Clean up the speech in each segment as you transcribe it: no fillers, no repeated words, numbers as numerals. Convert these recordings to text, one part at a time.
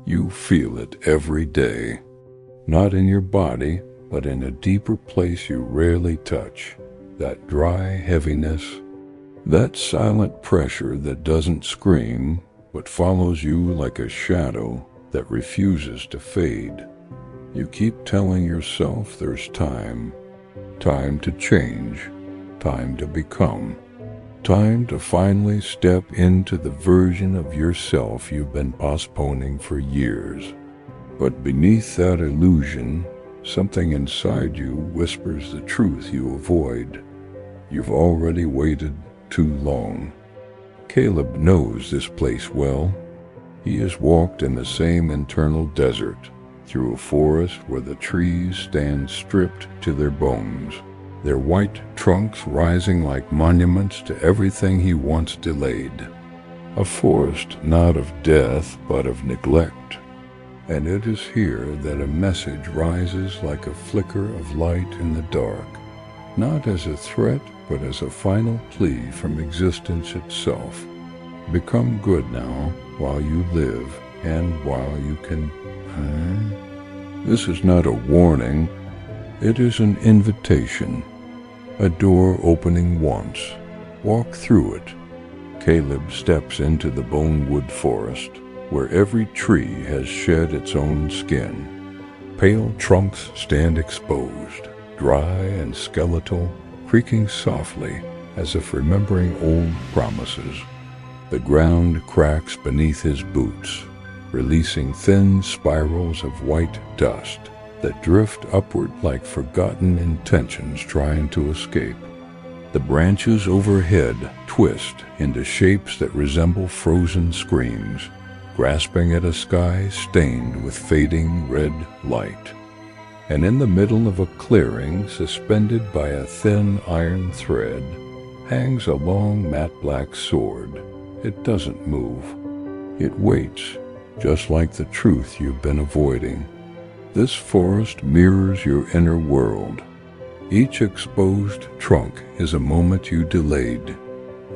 You feel it every day, not in your body, but in a deeper place you rarely touch, that dry heaviness, that silent pressure that doesn't scream, but follows you like a shadow that refuses to fade. You keep telling yourself there's time to change, time to become, time to finally step into the version of yourself you've been postponing for years. But beneath that illusion, something inside you whispers the truth you avoid. You've already waited too long. Caleb knows this place well. He has walked in the same internal desert, through a forest where the trees stand stripped to their bones, their white trunks rising like monuments to everything he once delayed. A forest not of death, but of neglect. And it is here that a message rises like a flicker of light in the dark, not as a threat, but as a final plea from existence itself. Become good now, while you live, and while you can... This is not a warning. It is an invitation. A door opening once. Walk through it. Caleb steps into the Bonewood Forest, where every tree has shed its own skin. Pale trunks stand exposed, dry and skeletal, creaking softly as if remembering old promises. The ground cracks beneath his boots, releasing thin spirals of white dust that drift upward like forgotten intentions trying to escape. The branches overhead twist into shapes that resemble frozen screams, grasping at a sky stained with fading red light. And in the middle of a clearing, suspended by a thin iron thread, hangs a long matte black sword. It doesn't move. It waits, just like the truth you've been avoiding. This forest mirrors your inner world. Each exposed trunk is a moment you delayed.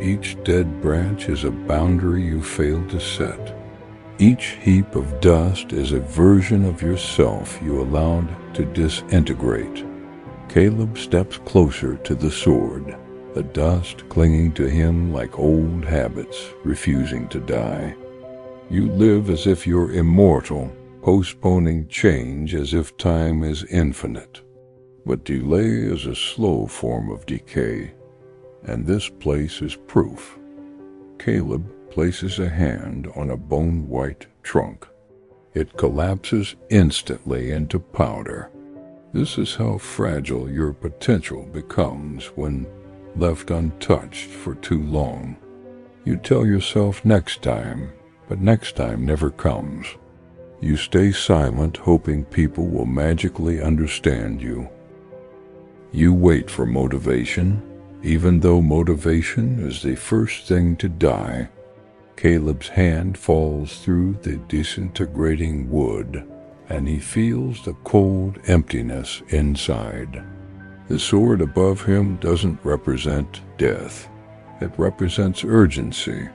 Each dead branch is a boundary you failed to set. Each heap of dust is a version of yourself you allowed to disintegrate. Caleb steps closer to the sword, the dust clinging to him like old habits refusing to die. You live as if you're immortal, postponing change as if time is infinite. But delay is a slow form of decay, and this place is proof. Caleb places a hand on a bone-white trunk. It collapses instantly into powder. This is how fragile your potential becomes when left untouched for too long. You tell yourself next time, but next time never comes. You stay silent, hoping people will magically understand you. You wait for motivation, even though motivation is the first thing to die. Caleb's hand falls through the disintegrating wood, and he feels the cold emptiness inside. The sword above him doesn't represent death. It represents urgency.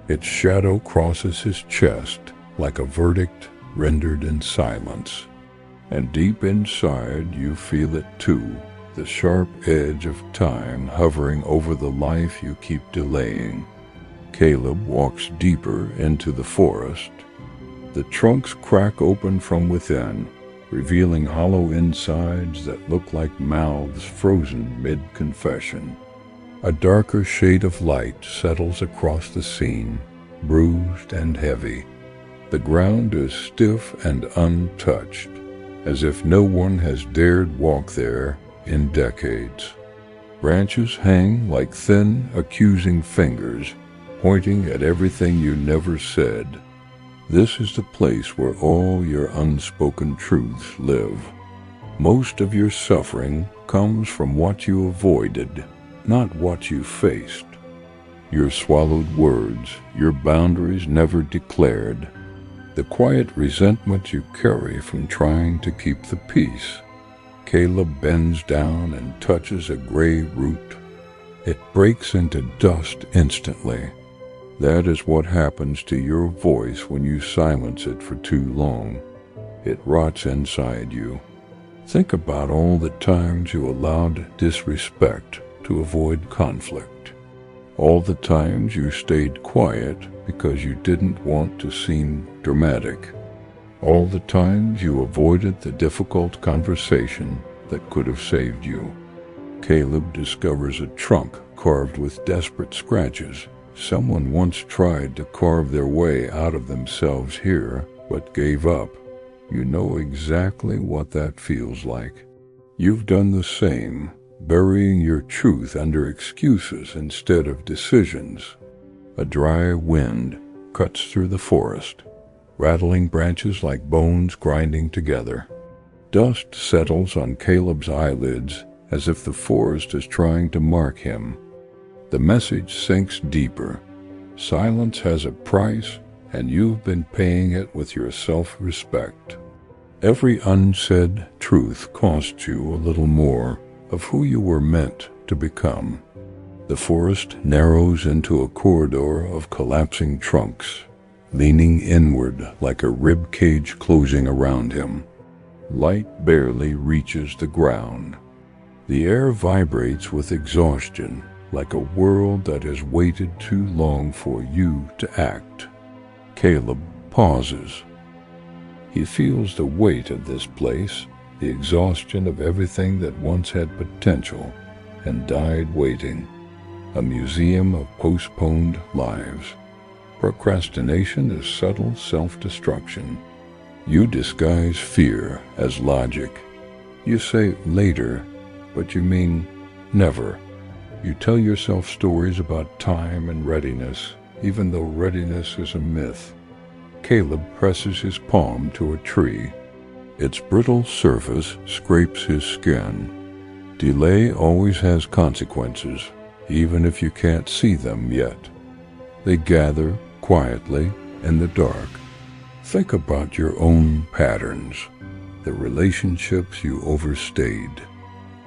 Its shadow crosses his chest like a verdict rendered in silence. And deep inside you feel it too, the sharp edge of time hovering over the life you keep delaying. Caleb walks deeper into the forest. The trunks crack open from within, revealing hollow insides that look like mouths frozen mid-confession. A darker shade of light settles across the scene, bruised and heavy. The ground is stiff and untouched, as if no one has dared walk there in decades. Branches hang like thin, accusing fingers, pointing at everything you never said. This is the place where all your unspoken truths live. Most of your suffering comes from what you avoided, not what you faced. Your swallowed words, your boundaries never declared, the quiet resentment you carry from trying to keep the peace. Caleb bends down and touches a gray root. It breaks into dust instantly. That is what happens to your voice when you silence it for too long. It rots inside you. Think about all the times you allowed disrespect to avoid conflict. All the times you stayed quiet because you didn't want to seem dramatic. All the times you avoided the difficult conversation that could have saved you. Caleb discovers a trunk carved with desperate scratches. Someone once tried to carve their way out of themselves here, but gave up. You know exactly what that feels like. You've done the same, burying your truth under excuses instead of decisions. A dry wind cuts through the forest, rattling branches like bones grinding together. Dust settles on Caleb's eyelids as if the forest is trying to mark him. The message sinks deeper. Silence has a price, and you've been paying it with your self-respect. Every unsaid truth costs you a little more of who you were meant to become. The forest narrows into a corridor of collapsing trunks, leaning inward like a rib cage closing around him. Light barely reaches the ground. The air vibrates with exhaustion, like a world that has waited too long for you to act. Caleb pauses. He feels the weight of this place, the exhaustion of everything that once had potential and died waiting. A museum of postponed lives. Procrastination is subtle self-destruction. You disguise fear as logic. You say later, but you mean never. You tell yourself stories about time and readiness, even though readiness is a myth. Caleb presses his palm to a tree. Its brittle surface scrapes his skin. Delay always has consequences, even if you can't see them yet. They gather quietly in the dark. Think about your own patterns, the relationships you overstayed,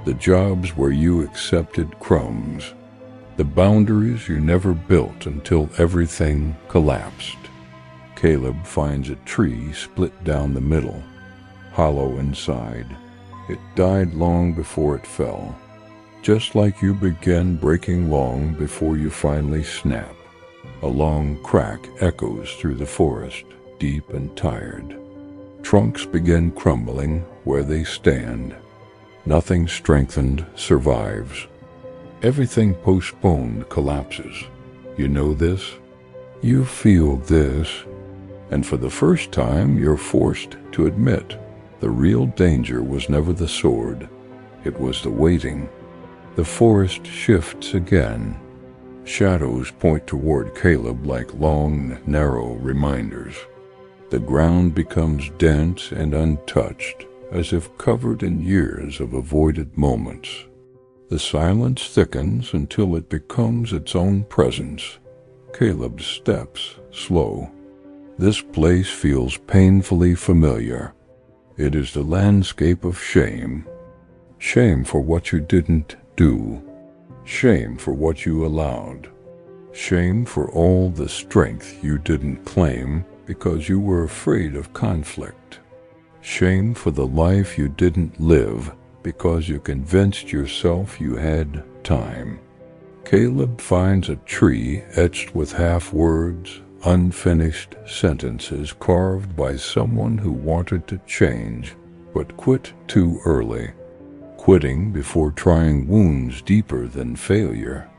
the jobs where you accepted crumbs, the boundaries you never built until everything collapsed. Caleb finds a tree split down the middle, hollow inside. It died long before it fell, just like you began breaking long before you finally snap. A long crack echoes through the forest, deep and tired. Trunks begin crumbling where they stand. Nothing strengthened survives. Everything postponed collapses. You know this? You feel this. And for the first time, you're forced to admit the real danger was never the sword. It was the waiting. The forest shifts again. Shadows point toward Caleb like long, narrow reminders. The ground becomes dense and untouched, as if covered in years of avoided moments. The silence thickens until it becomes its own presence. Caleb's steps slow. This place feels painfully familiar. It is the landscape of shame. Shame for what you didn't do. Shame for what you allowed. Shame for all the strength you didn't claim because you were afraid of conflict. Shame for the life you didn't live because you convinced yourself you had time. Caleb finds a tree etched with half-words, unfinished sentences carved by someone who wanted to change but quit too early. Quitting before trying wounds deeper than failure.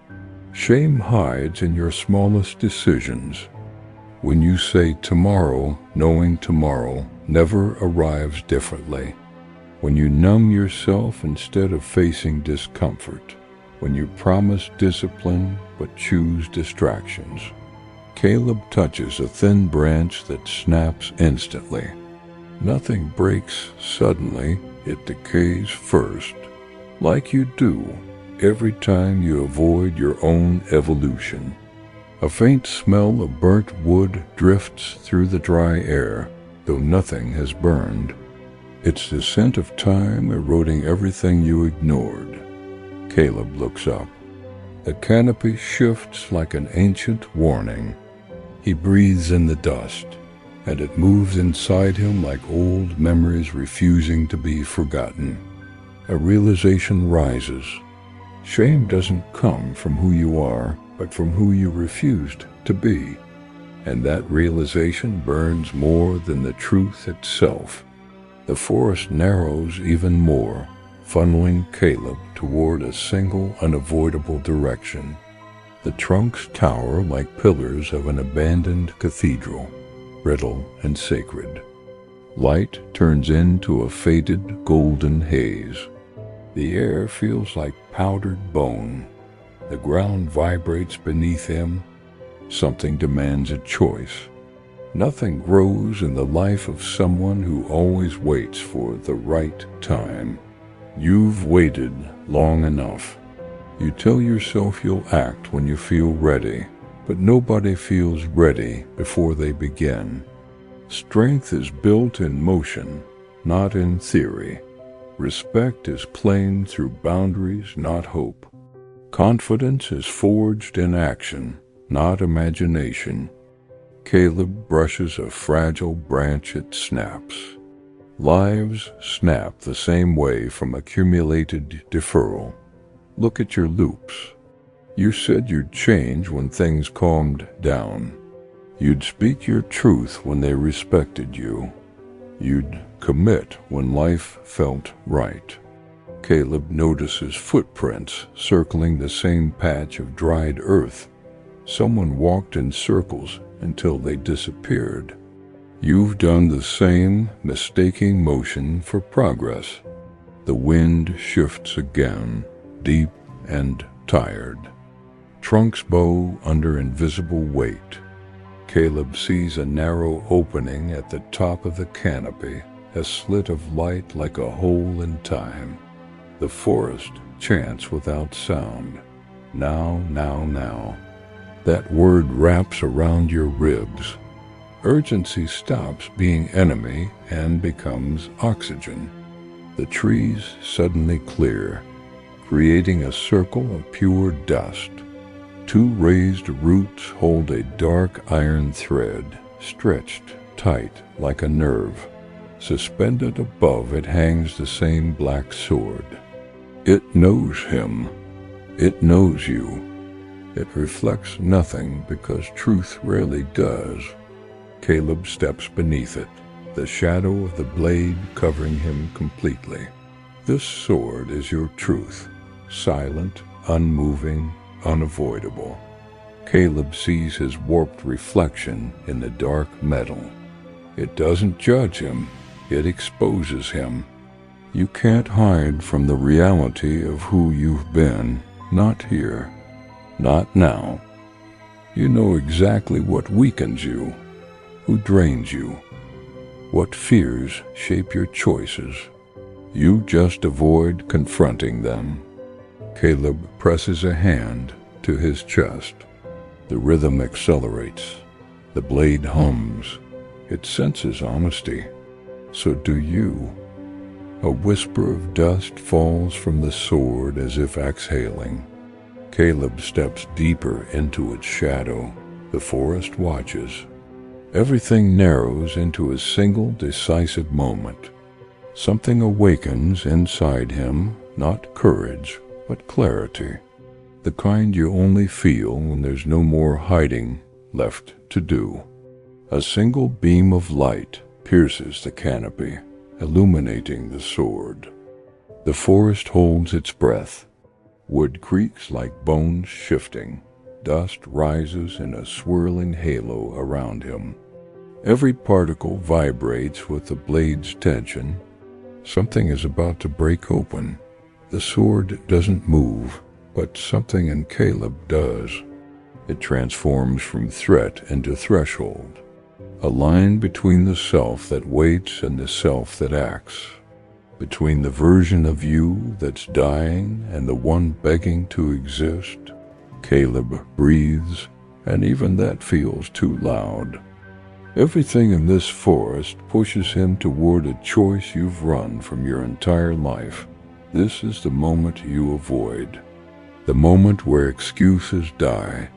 Shame hides in your smallest decisions. When you say tomorrow, knowing tomorrow never arrives differently. When you numb yourself instead of facing discomfort. When you promise discipline but choose distractions. Caleb touches a thin branch that snaps instantly. Nothing breaks suddenly, it decays first, like you do every time you avoid your own evolution. A faint smell of burnt wood drifts through the dry air, though nothing has burned. It's the scent of time eroding everything you ignored. Caleb looks up. The canopy shifts like an ancient warning. He breathes in the dust, and it moves inside him like old memories refusing to be forgotten. A realization rises. Shame doesn't come from who you are, but from who you refused to be. And that realization burns more than the truth itself. The forest narrows even more, funneling Caleb toward a single unavoidable direction. The trunks tower like pillars of an abandoned cathedral, brittle and sacred. Light turns into a faded golden haze. The air feels like powdered bone. The ground vibrates beneath him. Something demands a choice. Nothing grows in the life of someone who always waits for the right time. You've waited long enough. You tell yourself you'll act when you feel ready, but nobody feels ready before they begin. Strength is built in motion, not in theory. Respect is claimed through boundaries, not hope. Confidence is forged in action, not imagination. Caleb brushes a fragile branch, it snaps. Lives snap the same way from accumulated deferral. Look at your loops. You said you'd change when things calmed down. You'd speak your truth when they respected you. You'd commit when life felt right. Caleb notices footprints circling the same patch of dried earth. Someone walked in circles until they disappeared. You've done the same, mistaking motion for progress. The wind shifts again, deep and tired. Trunks bow under invisible weight. Caleb sees a narrow opening at the top of the canopy, a slit of light like a hole in time. The forest chants without sound. Now, now, now. That word wraps around your ribs. Urgency stops being enemy and becomes oxygen. The trees suddenly clear, creating a circle of pure dust. Two raised roots hold a dark iron thread, stretched tight like a nerve. Suspended above it hangs the same black sword. It knows him. It knows you. It reflects nothing because truth rarely does. Caleb steps beneath it, the shadow of the blade covering him completely. This sword is your truth, silent, unmoving, unavoidable. Caleb sees his warped reflection in the dark metal. It doesn't judge him, it exposes him. You can't hide from the reality of who you've been, not here, not now. You know exactly what weakens you, who drains you, what fears shape your choices. You just avoid confronting them. Caleb presses a hand to his chest. The rhythm accelerates. The blade hums. It senses honesty. So do you. A whisper of dust falls from the sword as if exhaling. Caleb steps deeper into its shadow. The forest watches. Everything narrows into a single decisive moment. Something awakens inside him, not courage, but clarity. The kind you only feel when there's no more hiding left to do. A single beam of light pierces the canopy, illuminating the sword. The forest holds its breath. Wood creaks like bones shifting. Dust rises in a swirling halo around him. Every particle vibrates with the blade's tension. Something is about to break open. The sword doesn't move, but something in Caleb does. It transforms from threat into threshold, a line between the self that waits and the self that acts, between the version of you that's dying and the one begging to exist. Caleb breathes, and even that feels too loud. Everything in this forest pushes him toward a choice you've run from your entire life. This is the moment you avoid. the moment where excuses die,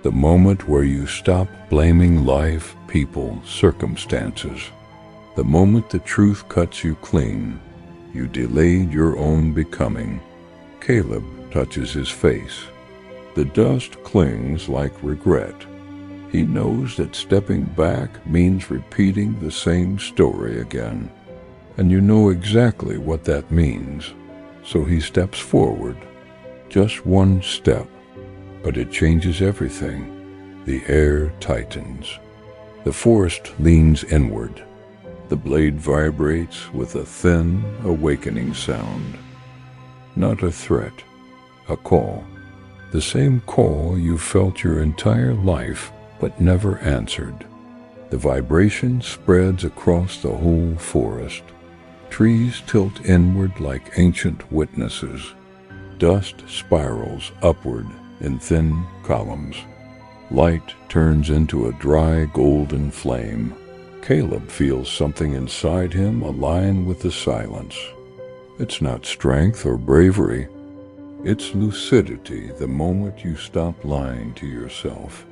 the moment where you stop blaming life, people, circumstances, the moment the truth cuts you clean. You delayed your own becoming. Caleb touches his face. The dust clings like regret. He knows that stepping back means repeating the same story again. And you know exactly what that means. So he steps forward. Just one step. But it changes everything. The air tightens. The forest leans inward. The blade vibrates with a thin, awakening sound. Not a threat, a call. The same call you felt your entire life but never answered. The vibration spreads across the whole forest. Trees tilt inward like ancient witnesses. Dust spirals upward in thin columns. Light turns into a dry golden flame. Caleb feels something inside him align with the silence. It's not strength or bravery. It's lucidity the moment you stop lying to yourself.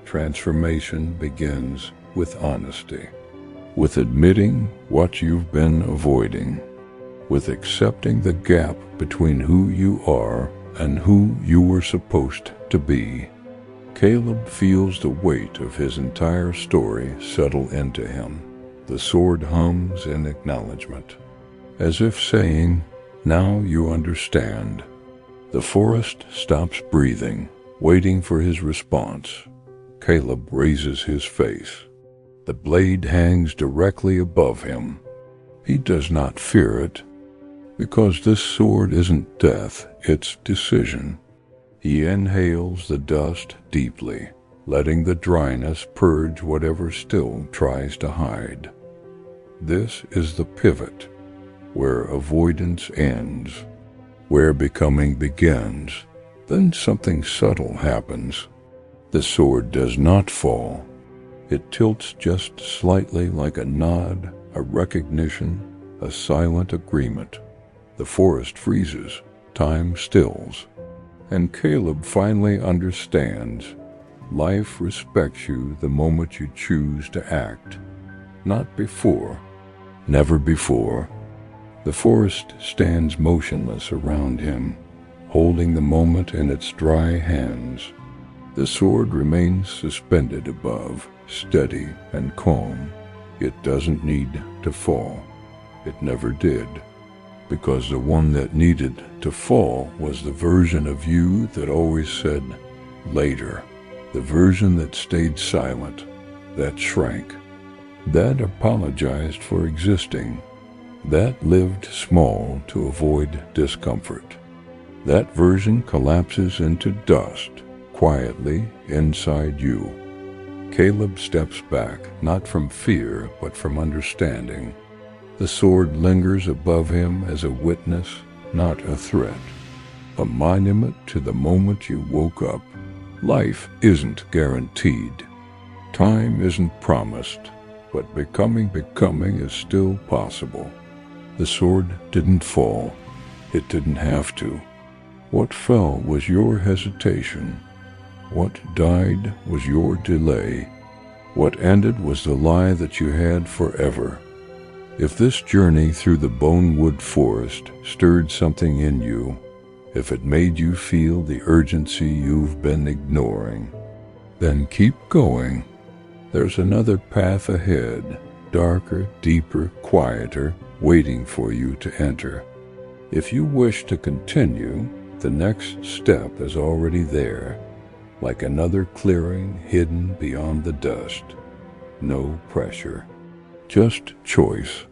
Transformation begins with honesty, with admitting what you've been avoiding, with accepting the gap between who you are and who you were supposed to be. Caleb feels the weight of his entire story settle into him. The sword hums in acknowledgement, as if saying, "Now you understand." The forest stops breathing, waiting for his response. Caleb raises his face. The blade hangs directly above him. He does not fear it, because this sword isn't death, it's decision. He inhales the dust deeply, letting the dryness purge whatever still tries to hide. This is the pivot, where avoidance ends, where becoming begins. Then something subtle happens. The sword does not fall. It tilts just slightly, like a nod, a recognition, a silent agreement. The forest freezes, time stills. And Caleb finally understands. Life respects you the moment you choose to act. Not before. Never before. The forest stands motionless around him, holding the moment in its dry hands. The sword remains suspended above, steady and calm. It doesn't need to fall. It never did. Because the one that needed to fall was the version of you that always said, later. The version that stayed silent, that shrank, that apologized for existing, that lived small to avoid discomfort. That version collapses into dust, quietly inside you. Caleb steps back, not from fear, but from understanding. The sword lingers above him as a witness, not a threat. A monument to the moment you woke up. Life isn't guaranteed. Time isn't promised, but becoming is still possible. The sword didn't fall. It didn't have to. What fell was your hesitation. What died was your delay. What ended was the lie that you had forever. If this journey through the Bonewood Forest stirred something in you, if it made you feel the urgency you've been ignoring, then keep going. There's another path ahead, darker, deeper, quieter, waiting for you to enter. If you wish to continue, the next step is already there, like another clearing hidden beyond the dust. No pressure, just choice.